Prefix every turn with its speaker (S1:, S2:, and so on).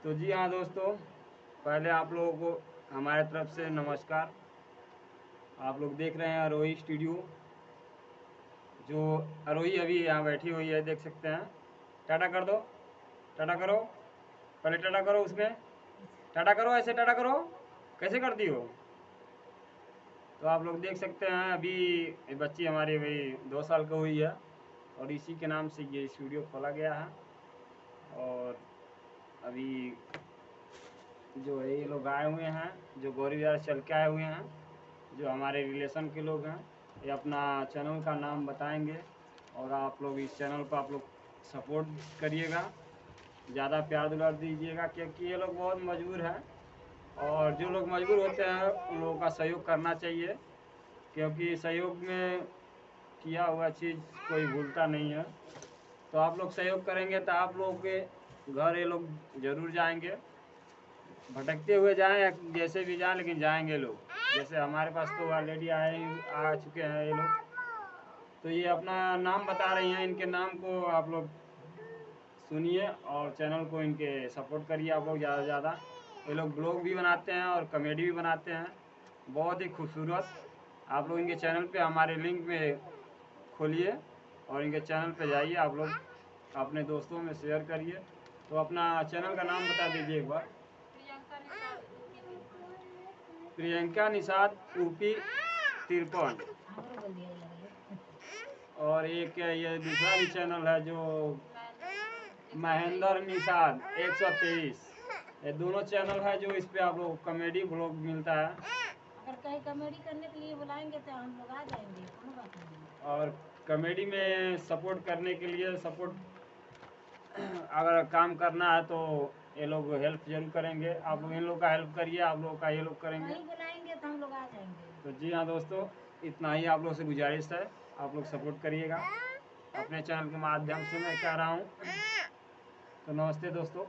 S1: तो जी हाँ दोस्तों, पहले आप लोगों को हमारे तरफ से नमस्कार। आप लोग देख रहे हैं आरोही स्टूडियो। जो आरोही अभी यहाँ बैठी हुई है, देख सकते हैं। टाटा कर दो, टाटा करो, पहले टाटा करो, उसमें टाटा करो, ऐसे टाटा करो, कैसे करती हो? तो आप लोग देख सकते हैं अभी ये बच्ची हमारी भाई 2 साल की हुई है और इसी के नाम से ये स्टूडियो खोला गया है। और अभी जो है ये लोग आए हुए हैं, जो गौरी विहार चल के आए हुए हैं, जो हमारे रिलेशन के लोग हैं। ये अपना चैनल का नाम बताएंगे और आप लोग इस चैनल को आप लोग सपोर्ट करिएगा, ज़्यादा प्यार दुलार दीजिएगा, क्योंकि ये लोग बहुत मजबूर हैं। और जो लोग मजबूर होते हैं उन लोगों का सहयोग करना चाहिए, क्योंकि सहयोग में किया हुआ चीज़ कोई भूलता नहीं है। तो आप लोग सहयोग करेंगे तो आप लोगों के घर ये लोग ज़रूर जाएंगे, भटकते हुए जाएं या जैसे भी जाएं, लेकिन जाएंगे लोग। जैसे हमारे पास तो ऑलरेडी आ चुके हैं ये लोग। तो ये अपना नाम बता रही हैं, इनके नाम को आप लोग सुनिए और चैनल को इनके सपोर्ट करिए आप लोग ज़्यादा से ज़्यादा। ये लोग ब्लॉग भी बनाते हैं और कॉमेडी भी बनाते हैं, बहुत ही खूबसूरत। आप लोग इनके चैनल पे हमारे लिंक में खोलिए और इनके चैनल पे जाइए, आप लोग अपने दोस्तों में शेयर करिए। तो अपना चैनल का नाम बता दीजिए एक बार। प्रियंका निषाद यूपी 53। और एक ये दूसरा भी चैनल है जो महेंद्र निषाद 123। ये दोनों चैनल है जो इस पे आप लोग कॉमेडी ब्लॉग मिलता है।
S2: अगर कहीं कॉमेडी करने के लिए बुलाएंगे तो हम लोग आ जाएंगे, कोनो बात नहीं।
S1: और कॉमेडी में सपोर्ट करने के लिए अगर काम करना है तो ये लोग हेल्प जरूर करेंगे। आप लोग इन लोग का हेल्प करिए, आप लोग का ये लोग करेंगे।
S2: कहीं बुलाएंगे तो हम लोग आ जाएंगे।
S1: तो जी हाँ दोस्तों, इतना ही आप लोग से गुजारिश है, आप लोग सपोर्ट करिएगा अपने चैनल के माध्यम से। मैं कह रहा हूँ तो नमस्ते दोस्तों।